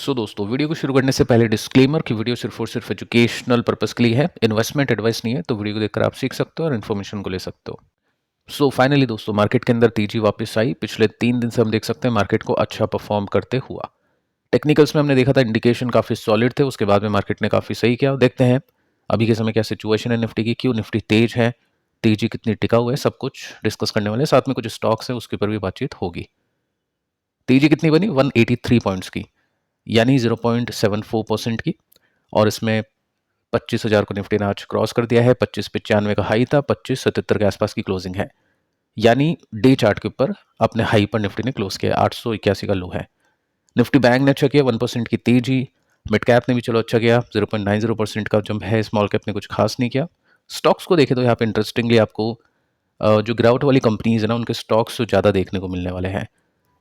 दोस्तों वीडियो को शुरू करने से पहले डिस्क्लेमर कि वीडियो सिर्फ और सिर्फ एजुकेशनल पर्पस के लिए है, इन्वेस्टमेंट एडवाइस नहीं है। तो वीडियो को देखकर आप सीख सकते हो और इन्फॉर्मेशन को ले सकते हो। फाइनली दोस्तों मार्केट के अंदर तेजी वापस आई। पिछले 3 दिन से हम देख सकते हैं मार्केट को अच्छा परफॉर्म करते हुआ। टेक्निकल्स में हमने देखा था इंडिकेशन काफी सॉलिड थे, उसके बाद में मार्केट ने काफी सही किया। देखते हैं अभी के समय क्या सिचुएशन है निफ्टी की, क्यों निफ्टी तेज है, तेजी कितनी टिका हुआ है, सब कुछ डिस्कस करने वाले। साथ में कुछ स्टॉक्स है उसके ऊपर भी बातचीत होगी। तेजी कितनी बनी 183 पॉइंट्स की, यानी 0.74% की। और इसमें 25,000 को निफ्टी ने आज क्रॉस कर दिया है। 25,95 का हाई था, 25,77 के आसपास की क्लोजिंग है, यानी डे चार्ट के ऊपर अपने हाई पर निफ्टी ने क्लोज किया। 881 का लो है। निफ्टी बैंक ने अच्छा किया, 1% की तेजी। मिड कैप ने भी चलो अच्छा किया, 0.90% का जंप है। स्मॉल कैप ने कुछ खास नहीं किया। स्टॉक्स को देखें तो यहाँ पे इंटरेस्टिंगली आपको जो गिरावट वाली कंपनीज है ना, उनके स्टॉक्स ज़्यादा देखने को मिलने वाले हैं।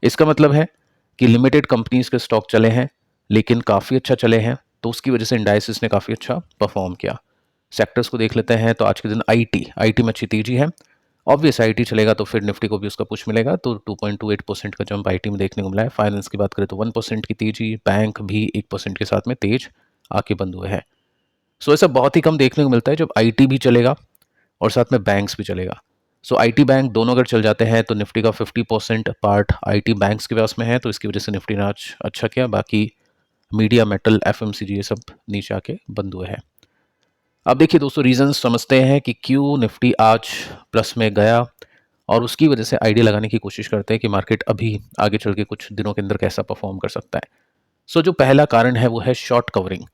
इसका मतलब है कि लिमिटेड कंपनीज के स्टॉक चले हैं लेकिन काफ़ी अच्छा चले हैं, तो उसकी वजह से इंडाइसिस ने काफ़ी अच्छा परफॉर्म किया। सेक्टर्स को देख लेते हैं तो आज के दिन आईटी में अच्छी तेजी है। ऑब्वियस आईटी चलेगा तो फिर निफ्टी को भी उसका पुश मिलेगा, तो 2.28% का जंप आईटी में देखने को मिला है। फाइनेंस की बात करें तो 1% की तेजी, बैंक भी 1% के साथ में तेज आके बंद हुए हैं। ऐसा बहुत ही कम देखने को मिलता है जब आईटी भी चलेगा और साथ में बैंक्स भी चलेगा। आईटी बैंक दोनों अगर चल जाते हैं तो निफ्टी का 50% पार्ट आईटी बैंक्स के पास में है, तो इसकी वजह से निफ्टी ने आज अच्छा किया। बाकी मीडिया, मेटल, एफएमसीजी ये सब नीचे आके बंद हुए हैं। अब देखिए दोस्तों रीजन समझते हैं कि क्यों निफ्टी आज प्लस में गया, और उसकी वजह से आइडिया लगाने की कोशिश करते हैं कि मार्केट अभी आगे चल के कुछ दिनों के अंदर कैसा परफॉर्म कर सकता है। जो पहला कारण है वो है शॉर्ट कवरिंग।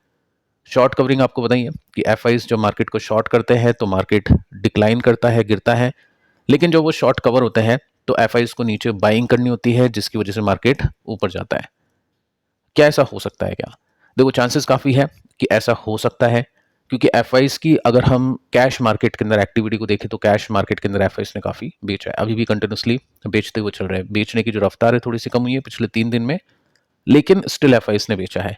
शॉर्ट कवरिंग आपको बताइए कि एफआईज जब मार्केट को शॉर्ट करते हैं तो मार्केट डिक्लाइन करता है, गिरता है। लेकिन जब वो शॉर्ट कवर होते हैं तो एफआईज को नीचे बाइंग करनी होती है, जिसकी वजह से मार्केट ऊपर जाता है। क्या ऐसा हो सकता है क्या? देखो चांसेस काफ़ी है कि ऐसा हो सकता है, क्योंकि एफआईज की अगर हम कैश मार्केट के अंदर एक्टिविटी को देखें तो कैश मार्केट के अंदर एफआईज ने काफ़ी बेचा है, अभी भी कंटिन्यूसली बेचते हुए चल रहे हैं। बेचने की जो रफ्तार है थोड़ी सी कम हुई है पिछले 3 दिन में, लेकिन स्टिल एफआईज ने बेचा है।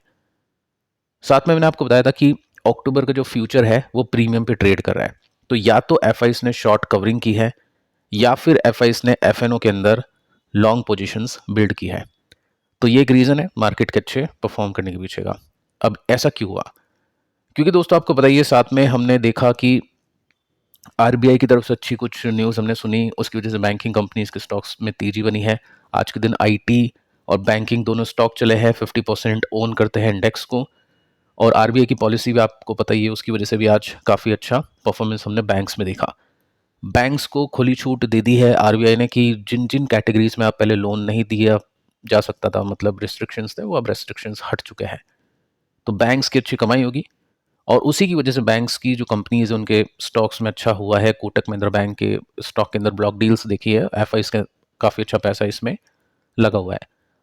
साथ में मैंने आपको बताया था कि अक्टूबर का जो फ्यूचर है वो प्रीमियम पे ट्रेड कर रहा है, तो या तो एफआईज ने शॉर्ट कवरिंग की है या फिर एफआईज ने एफएनओ के अंदर लॉन्ग पोजीशंस बिल्ड की है। तो ये एक रीज़न है मार्केट के अच्छे परफॉर्म करने के पीछे का। अब ऐसा क्यों हुआ? क्योंकि दोस्तों आपको बताइए, साथ में हमने देखा कि आरबीआई की तरफ से अच्छी कुछ न्यूज़ हमने सुनी, उसकी वजह से बैंकिंग कंपनीज के स्टॉक्स में तेजी बनी है। आज के दिन आईटी और बैंकिंग दोनों स्टॉक चले हैं, 50% ओन करते हैं इंडेक्स को। और आरबीआई की पॉलिसी भी आपको पता ही है, उसकी वजह से भी आज काफ़ी अच्छा परफॉर्मेंस हमने बैंक्स में देखा। बैंक्स को खुली छूट दे दी है आरबीआई ने कि जिन जिन कैटेगरीज में आप पहले लोन नहीं दिया जा सकता था, मतलब रिस्ट्रिक्शंस थे, वो अब रिस्ट्रिक्शंस हट चुके हैं। तो बैंक्स की अच्छी कमाई होगी और उसी की वजह से बैंक्स की जो कंपनीज है उनके स्टॉक्स में अच्छा हुआ है। कोटक महिंद्रा बैंक के स्टॉक के अंदर ब्लॉक डील्स देखी है, एफआईज का काफ़ी अच्छा पैसा इसमें लगा हुआ है।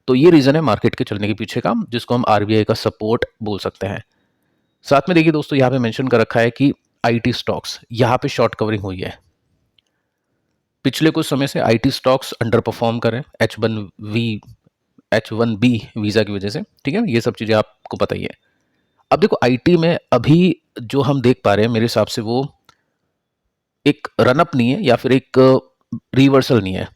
तो ये रीज़न है मार्केट के चलने के पीछे का, जिसको हम आरबीआई का सपोर्ट बोल सकते हैं। साथ में देखिए दोस्तों, यहाँ पे मेंशन कर रखा है कि आईटी स्टॉक्स, यहाँ पे शॉर्ट कवरिंग हुई है। पिछले कुछ समय से आईटी स्टॉक्स अंडर परफॉर्म कर रहे हैं H1B वीज़ा की वजह से, ठीक है, ये सब चीज़ें आपको पता ही है। अब देखो आईटी में अभी जो हम देख पा रहे हैं मेरे हिसाब से वो एक रनअप नहीं है या फिर एक रिवर्सल नहीं है।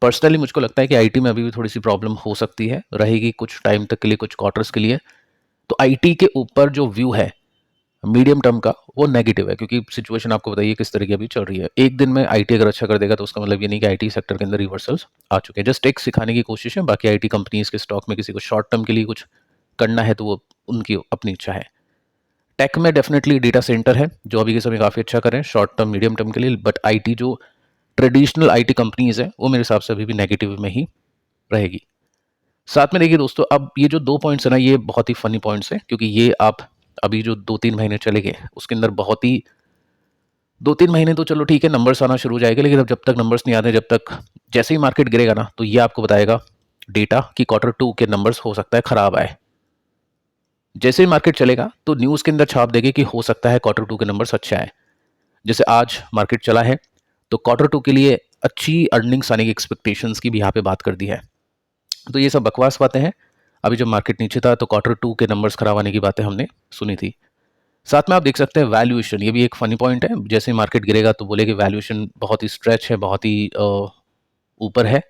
पर्सनली मुझको लगता है कि आईटी में अभी भी थोड़ी सी प्रॉब्लम हो सकती है, रहेगी कुछ टाइम तक के लिए, कुछ क्वार्टर्स के लिए। तो आईटी के ऊपर जो व्यू है मीडियम टर्म का वो नेगेटिव है, क्योंकि सिचुएशन आपको बताइए किस तरीके अभी चल रही है। एक दिन में आईटी अगर अच्छा कर देगा तो उसका मतलब ये नहीं कि आईटी सेक्टर के अंदर रिवर्सल्स आ चुके हैं। जस्ट एक सिखाने की कोशिश है, बाकी आईटी कंपनीज के स्टॉक में किसी को शॉर्ट टर्म के लिए कुछ करना है तो वो उनकी अपनी इच्छा है। टेक में डेफिनेटली डेटा सेंटर है जो अभी के समय काफ़ी अच्छा कर रहे हैं शॉर्ट टर्म मीडियम टर्म के लिए, बट आईटी जो ट्रेडिशनल आईटी कंपनीज है वो मेरे हिसाब से अभी भी नेगेटिव में ही रहेगी। साथ में देखिए दोस्तों, अब ये जो 2 पॉइंट्स है ना, ये बहुत ही फनी पॉइंट्स है, क्योंकि ये आप अभी जो 2-3 महीने चले गए उसके अंदर बहुत ही 2-3 महीने तो चलो ठीक है, नंबर्स आना शुरू हो जाएगा, लेकिन अब जब तक नंबर्स नहीं आते, जब तक जैसे ही मार्केट गिरेगा ना, तो ये आपको बताएगा डेटा कि Q2 के नंबर्स हो सकता है खराब आए। जैसे ही मार्केट चलेगा तो न्यूज़ के अंदर छाप देंगे कि हो सकता है Q2 के नंबर्स अच्छे आए। जैसे आज मार्केट चला है तो Q2 के लिए अच्छी अर्निंग्स आने की एक्सपेक्टेशंस की भी यहाँ पे बात कर दी है। तो ये सब बकवास बातें हैं। अभी जब मार्केट नीचे था तो Q2 के नंबर्स खराब आने की बातें हमने सुनी थी। साथ में आप देख सकते हैं वैल्यूएशन, ये भी एक फनी पॉइंट है। जैसे ही मार्केट गिरेगा तो बोले कि वैल्यूएशन बहुत ही स्ट्रेच है, बहुत ही ऊपर है,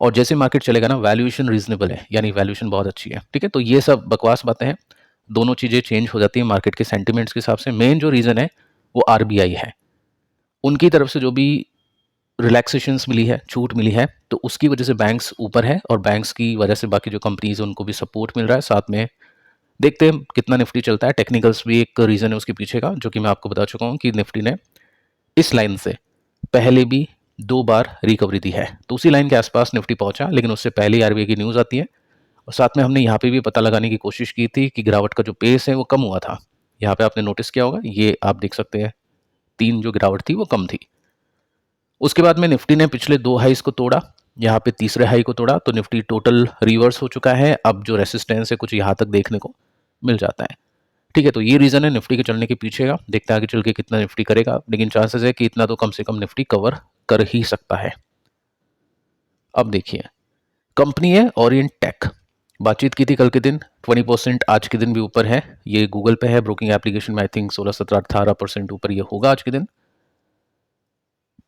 और जैसे मार्केट चलेगा ना, वैल्यूएशन रीजनेबल है, यानी वैल्यूएशन बहुत अच्छी है, ठीक है। तो ये सब बकवास बातें हैं, दोनों चीज़ें चेंज हो जाती है मार्केट के सेंटिमेंट्स के हिसाब से। मेन जो रीज़न है वो आरबीआई है, उनकी तरफ से जो भी रिलैक्सेशंस मिली है, छूट मिली है, तो उसकी वजह से बैंक्स ऊपर है, और बैंक्स की वजह से बाकी जो कंपनीज हैं उनको भी सपोर्ट मिल रहा है। साथ में देखते हैं कितना निफ्टी चलता है। टेक्निकल्स भी एक रीज़न है उसके पीछे का, जो कि मैं आपको बता चुका हूँ कि निफ्टी ने इस लाइन से पहले भी 2 बार रिकवरी दी है, तो उसी लाइन के आसपास निफ्टी पहुंचा, लेकिन उससे पहले ही आरबीआई की न्यूज़ आती है। और साथ में हमने यहाँ पे भी पता लगाने की कोशिश की थी कि गिरावट का जो पेस है वो कम हुआ था। यहाँ पे आपने नोटिस किया होगा, ये आप देख सकते हैं, 3 जो गिरावट थी वो कम थी। उसके बाद में निफ्टी ने पिछले 2 हाईज को तोड़ा, यहाँ पे तीसरे हाई को तोड़ा, तो निफ्टी टोटल रिवर्स हो चुका है। अब जो रेसिस्टेंस है कुछ यहाँ तक देखने को मिल जाता है, ठीक है। तो ये रीज़न है निफ्टी के चलने के पीछे का। देखते हैं आगे चल के कितना निफ्टी करेगा, लेकिन चांसेस है कि इतना तो कम से कम निफ्टी कवर कर ही सकता है। अब देखिए, कंपनी है ओरिएंट टेक, बातचीत की थी कल के दिन, 20% आज के दिन भी ऊपर है। ये गूगल पे है, ब्रोकिंग एप्लीकेशन में आई थिंक 16, 17, 18% ऊपर ये होगा आज के दिन।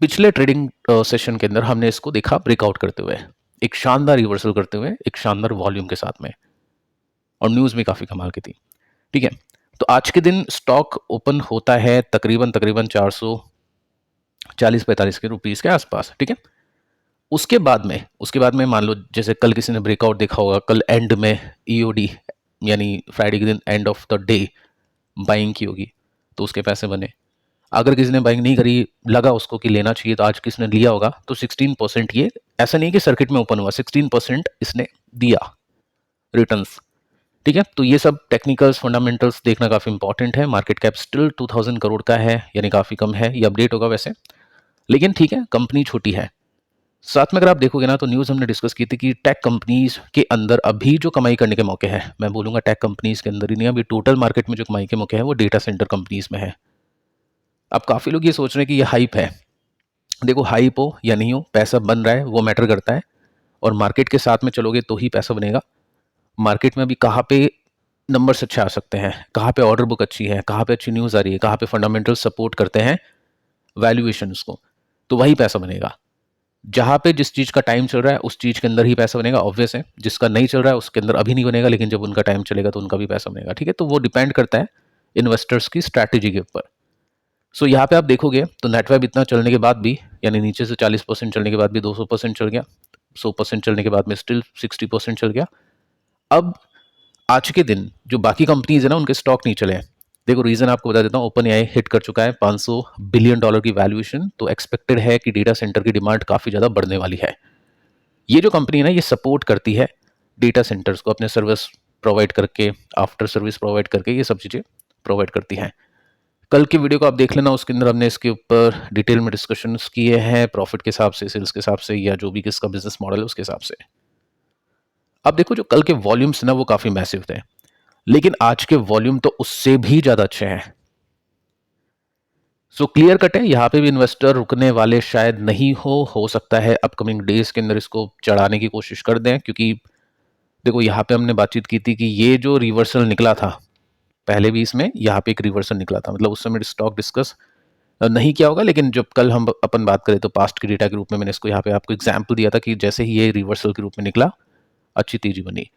पिछले ट्रेडिंग सेशन के अंदर हमने इसको देखा ब्रेकआउट करते हुए, एक शानदार रिवर्सल करते हुए, एक शानदार वॉल्यूम के साथ में, और न्यूज़ भी काफ़ी कमाल की थी, ठीक है। तो आज के दिन स्टॉक ओपन होता है तकरीबन 440-45 के रुपीज़ के आसपास, ठीक है। उसके बाद में मान लो जैसे कल किसी ने ब्रेकआउट देखा होगा, कल एंड में ईओडी यानी फ्राइडे के दिन end of the day buying की होगी, तो उसके पैसे बने। अगर किसी ने बाइंग नहीं करी, लगा उसको कि लेना चाहिए, तो आज किसने लिया होगा, तो 16% ये, ऐसा नहीं कि सर्किट में ओपन हुआ, 16% इसने दिया रिटर्न्स, ठीक है। तो ये सब टेक्निकल्स फंडामेंटल्स देखना काफ़ी इंपॉर्टेंट है। मार्केट कैप स्टिल 2000 करोड़ का है, यानी काफ़ी कम है, ये अपडेट होगा वैसे, लेकिन ठीक है, कंपनी छोटी है। साथ में अगर आप देखोगे ना, तो न्यूज़ हमने डिस्कस की थी कि टेक कंपनीज के अंदर अभी जो कमाई करने के मौके हैं, मैं बोलूँगा टेक कंपनीज के अंदर ही नहीं, अभी टोटल मार्केट में जो कमाई के मौके हैं वो डेटा सेंटर कंपनीज में है। अब काफ़ी लोग ये सोच रहे हैं कि ये हाइप है। देखो, हाइप हो या नहीं हो, पैसा बन रहा है वो मैटर करता है, और मार्केट के साथ में चलोगे तो ही पैसा बनेगा। मार्केट में अभी कहाँ पे नंबर्स अच्छे आ सकते हैं, कहाँ पे ऑर्डर बुक अच्छी है, कहाँ पे अच्छी न्यूज़ आ रही है, कहाँ पे फंडामेंटल सपोर्ट करते हैं वैल्यूएशंस को, तो वही पैसा बनेगा। जहाँ पे जिस चीज़ का टाइम चल रहा है उस चीज़ के अंदर ही पैसा बनेगा, ऑब्वियस है। जिसका नहीं चल रहा है उसके अंदर अभी नहीं बनेगा, लेकिन जब उनका टाइम चलेगा तो उनका भी पैसा बनेगा, ठीक है। तो वो डिपेंड करता है इन्वेस्टर्स की स्ट्रैटेजी के ऊपर। सो यहाँ पे आप देखोगे तो नेटवेब इतना चलने के बाद भी, यानी नीचे से 40% चलने के बाद भी 200% चल गया, 100% चलने के बाद में स्टिल 60% चल गया। अब आज के दिन जो बाकी कंपनीज है ना, उनके स्टॉक नहीं चले हैं। देखो, रीजन आपको बता देता हूँ, ओपन एआई हिट कर चुका है $500 बिलियन की वैल्यूएशन, तो एक्सपेक्टेड है कि डेटा सेंटर की डिमांड काफ़ी ज़्यादा बढ़ने वाली है। ये जो कंपनी है ना, ये सपोर्ट करती है डेटा सेंटर्स को, अपने सर्विस प्रोवाइड करके, आफ्टर सर्विस प्रोवाइड करके, ये सब चीज़ें प्रोवाइड करती हैं। कल की वीडियो को आप देख लेना, उसके अंदर हमने इसके ऊपर डिटेल में डिस्कशंस किए हैं, प्रॉफिट के हिसाब से, सेल्स के हिसाब से, या जो भी किसका बिजनेस मॉडल है उसके हिसाब से। अब देखो, जो कल के वॉल्यूम्स ना वो काफ़ी मैसिव थे, लेकिन आज के वॉल्यूम तो उससे भी ज़्यादा अच्छे हैं। सो क्लियर कट है, यहाँ पे भी इन्वेस्टर रुकने वाले शायद नहीं हो सकता है अपकमिंग डेज के अंदर इसको चढ़ाने की कोशिश कर दें, क्योंकि देखो यहाँ पे हमने बातचीत की थी कि ये जो रिवर्सल निकला था, पहले भी इसमें यहाँ पे एक रिवर्सल निकला था, मतलब उस समय स्टॉक डिस्कस नहीं किया होगा, लेकिन जब कल हम अपन बात करें तो पास्ट की डेटा के रूप में मैंने इसको यहाँ पे आपको एग्जाम्पल दिया था कि जैसे ही ये रिवर्सल के रूप में निकला, अच्छी तेजी बनी।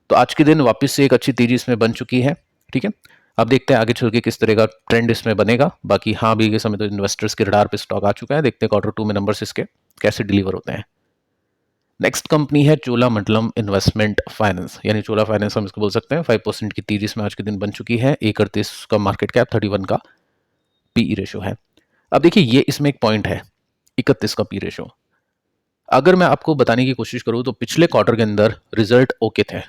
तो आज के दिन वापस से एक अच्छी तेजी इसमें बन चुकी है, ठीक है। अब देखते हैं आगे चल के किस तरह का ट्रेंड इसमें बनेगा। बाकी हाँ, अभी के समय तो इन्वेस्टर्स के रडार पे स्टॉक आ चुका है, देखते हैं Q2 में नंबर्स इसके कैसे डिलीवर होते हैं। नेक्स्ट कंपनी है चोलामंडलम इन्वेस्टमेंट फाइनेंस, यानी चोला फाइनेंस हम इसको बोल सकते हैं। 5% की तेजी इसमें आज के दिन बन चुकी है, 138 का मार्केट कैप, 31 का पीई रेशो है। अब देखिए, ये इसमें एक पॉइंट है, 31 का पी रेशो। अगर मैं आपको बताने की कोशिश करूं तो पिछले क्वार्टर के अंदर रिजल्ट ओके थे,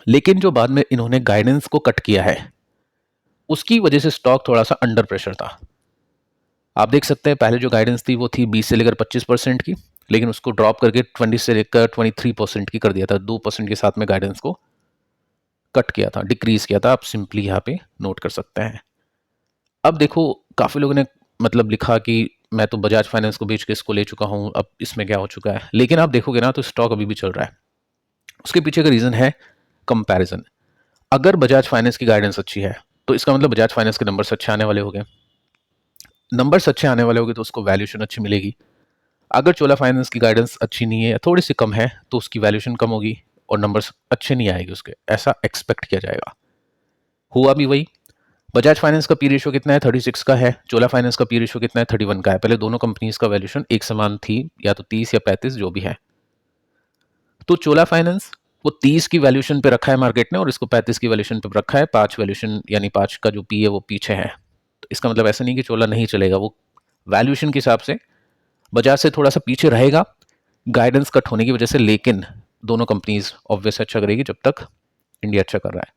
लेकिन जो बाद में इन्होंने गाइडेंस को कट किया है उसकी वजह से स्टॉक थोड़ा सा अंडर प्रेशर था। आप देख सकते हैं, पहले जो गाइडेंस थी वो थी 20 से लेकर 25% की, लेकिन उसको ड्रॉप करके 20 से लेकर 23% की कर दिया था, 2% के साथ में गाइडेंस को कट किया था, डिक्रीज किया था। आप सिंपली यहाँ पे नोट कर सकते हैं। अब देखो, काफ़ी लोगों ने मतलब लिखा कि मैं तो बजाज फाइनेंस को बेच के इसको ले चुका हूँ, अब इसमें क्या हो चुका है, लेकिन आप देखोगे ना तो स्टॉक अभी भी चल रहा है। उसके पीछे का रीज़न है कंपैरिजन। अगर बजाज फाइनेंस की गाइडेंस अच्छी है तो इसका मतलब बजाज फाइनेंस के नंबर्स अच्छे आने वाले हो गए, नंबर्स अच्छे आने वाले होंगे तो उसको वैल्यूएशन अच्छी मिलेगी। अगर चोला फाइनेंस की गाइडेंस अच्छी नहीं है या थोड़ी सी कम है तो उसकी वैल्यूएशन कम होगी और नंबर्स अच्छे नहीं आएंगे उसके, ऐसा एक्सपेक्ट किया जाएगा। हुआ भी वही। बजाज फाइनेंस का पी रेशियो कितना है? 36 का है। चोला फाइनेंस का पी रेशियो कितना है? 31 का है। पहले दोनों कंपनीज का वैल्यूएशन एक समान थी, या तो 30 या 35 जो भी है। तो चोला फाइनेंस वो 30 की वैल्यूएशन पे रखा है मार्केट ने और इसको 35 की वैल्यूएशन पे रखा है। 5 वैल्यूएशन यानी 5 का जो पी है वो पीछे है। तो इसका मतलब ऐसा नहीं कि चोला नहीं चलेगा, वो वैल्यूएशन के हिसाब से बजाज से थोड़ा सा पीछे रहेगा गाइडेंस कट होने की वजह से, लेकिन दोनों कंपनीज ऑब्वियस अच्छा करेगी जब तक इंडिया अच्छा कर रहा है।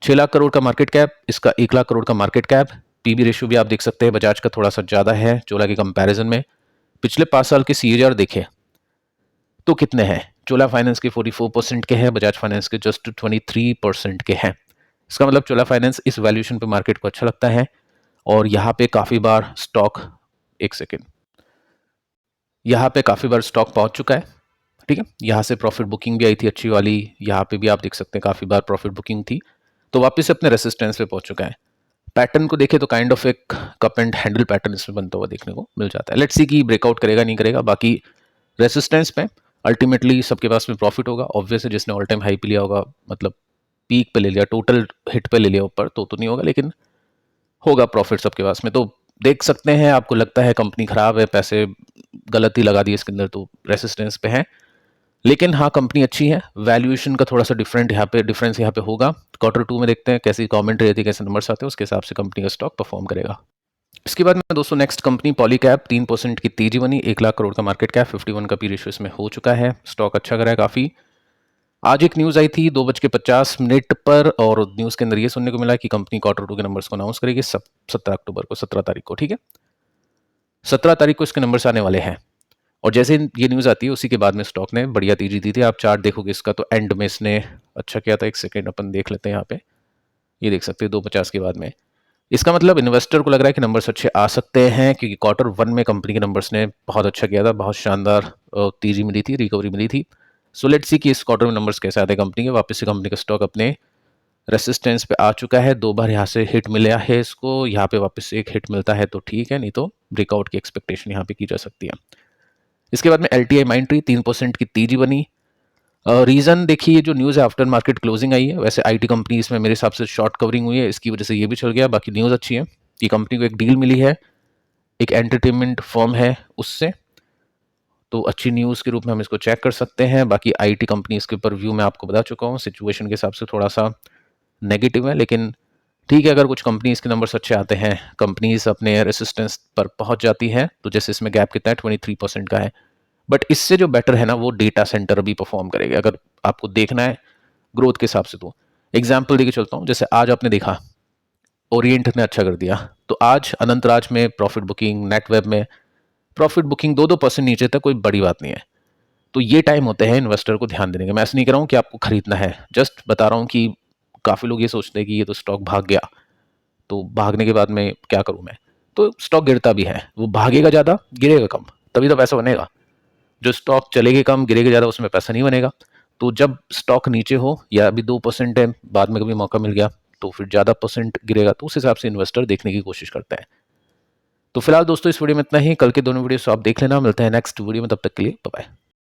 6 लाख करोड़ का मार्केट कैप, इसका 1 लाख करोड़ का मार्केट कैप। पीबी रेशियो भी आप देख सकते हैं बजाज का थोड़ा सा ज़्यादा है चोला के कंपैरिजन में। पिछले 5 साल के सीएजीआर देखें तो कितने हैं? चोला फाइनेंस के 44% के हैं, बजाज फाइनेंस के जस्ट 23% के हैं। इसका मतलब चोला फाइनेंस इस वैल्यूएशन पे मार्केट को अच्छा लगता है और यहाँ पे काफ़ी बार स्टॉक, एक सेकेंड, यहाँ पे काफ़ी बार स्टॉक पहुँच चुका है। ठीक है, यहाँ से प्रॉफिट बुकिंग भी आई थी अच्छी वाली, यहाँ पे भी आप देख सकते हैं काफ़ी बार प्रॉफिट बुकिंग थी, तो वापस से अपने रेसिस्टेंस पे पहुंच चुका है। पैटर्न को देखें तो काइंड ऑफ एक कप एंड हैंडल पैटर्न इसमें बनता हुआ देखने को मिल जाता है। लेट्स सी कि ब्रेकआउट करेगा नहीं करेगा। बाकी रेसिस्टेंस पे अल्टीमेटली सबके पास में प्रॉफिट होगा। ऑब्वियस है, जिसने ऑल टाइम हाई पे लिया होगा, मतलब पीक पे ले लिया, टोटल हिट पे ले लिया ऊपर, तो नहीं होगा, लेकिन होगा प्रॉफिट सबके पास में। तो देख सकते हैं, आपको लगता है कंपनी खराब है, पैसे गलत ही लगा दिए इसके अंदर, तो रेसिस्टेंस पे है। लेकिन हाँ, कंपनी अच्छी है। वैल्यूएशन का थोड़ा सा डिफरेंस यहाँ पे होगा। क्वार्टर 2 में देखते हैं कैसी कमेंट्री रहती है, कैसे नंबर्स आते हैं, उसके हिसाब से कंपनी का स्टॉक परफॉर्म करेगा। इसके बाद में दोस्तों नेक्स्ट कंपनी पॉलीकैब, 3% की तेजी बनी, 1 लाख करोड़ का मार्केट कैप, 51 का पी रेशियो इसमें हो चुका है। स्टॉक अच्छा करा है काफ़ी। आज एक न्यूज़ आई थी 2:50 पर, और न्यूज़ के अंदर ये सुनने को मिला कि कंपनी क्वार्टर 2 के नंबर्स को अनाउंस करेगी 17 अक्टूबर को, 17 तारीख को। ठीक है, 17 तारीख को इसके नंबर्स आने वाले हैं। और जैसे ये न्यूज़ आती है उसी के बाद में स्टॉक ने बढ़िया तेजी दी थी। आप चार्ट देखोगे इसका तो एंड में इसने अच्छा किया था। एक सेकेंड अपन देख लेते हैं यहाँ पे, ये देख सकते हैं 2:50 के बाद में। इसका मतलब इन्वेस्टर को लग रहा है कि नंबर्स अच्छे आ सकते हैं, क्योंकि क्वार्टर 1 में कंपनी के नंबर्स ने बहुत अच्छा किया था, बहुत शानदार तेजी मिली थी, रिकवरी मिली थी। सो लेट्स सी कि इस क्वार्टर में नंबर्स कैसे आते हैं कंपनी के। वापस से कंपनी का स्टॉक अपने रेसिस्टेंस पे आ चुका है। 2 बार यहाँ से हिट मिला है इसको, यहाँ पे वापस से एक हिट मिलता है तो ठीक है, नहीं तो ब्रेकआउट की एक्सपेक्टेशन यहाँ पे की जा सकती है। इसके बाद में LTI माइंट्री 3% की तेजी बनी। रीज़न देखिए, ये जो न्यूज़ है आफ्टर मार्केट क्लोजिंग आई है। वैसे IT कंपनी इसमें मेरे हिसाब से शॉर्ट कवरिंग हुई है, इसकी वजह से ये भी चल गया। बाकी न्यूज़ अच्छी है कि कंपनी को एक डील मिली है, एक एंटरटेनमेंट फर्म है उससे, तो अच्छी न्यूज़ के रूप में हम इसको चेक कर सकते हैं। बाकी IT कंपनी इसके ऊपर व्यू मैं आपको बता चुका हूँ, सिचुएशन के हिसाब से थोड़ा सा नेगेटिव है, लेकिन ठीक है, अगर कुछ कंपनीज के नंबर्स अच्छे आते हैं, कंपनीज अपने रेसिस्टेंस पर पहुंच जाती है, तो जैसे इसमें गैप कितना है, 23% का है। बट इससे जो बेटर है ना, वो डेटा सेंटर भी परफॉर्म करेगा अगर आपको देखना है ग्रोथ के हिसाब से। तो एग्जाम्पल देके चलता हूँ, जैसे आज आपने देखा ओरिएंट ने अच्छा कर दिया, तो आज अनंतराज में प्रॉफिट बुकिंग, नेटवेब में प्रॉफिट बुकिंग 2-2% नीचे तक कोई बड़ी बात नहीं है। तो ये टाइम होते हैं इन्वेस्टर को ध्यान देने के। मैं ऐसा नहीं कह रहा हूँ कि आपको खरीदना है, जस्ट बता रहा हूँ कि काफ़ी लोग ये सोचते हैं कि ये तो स्टॉक भाग गया, तो भागने के बाद में क्या करूँ मैं। तो स्टॉक गिरता भी है, वो भागेगा ज़्यादा गिरेगा कम, तभी तो पैसा बनेगा। जो स्टॉक चलेगा कम गिरेगा ज़्यादा, उसमें पैसा नहीं बनेगा। तो जब स्टॉक नीचे हो, या अभी 2% है, बाद में कभी मौका मिल गया तो फिर ज़्यादा परसेंट गिरेगा, तो उस हिसाब से इन्वेस्टर देखने की कोशिश करते हैं। तो फिलहाल दोस्तों इस वीडियो में इतना ही। कल के दोनों वीडियो आप देख लेना। मिलते हैं नेक्स्ट वीडियो में, तब तक के लिए बाय बाय।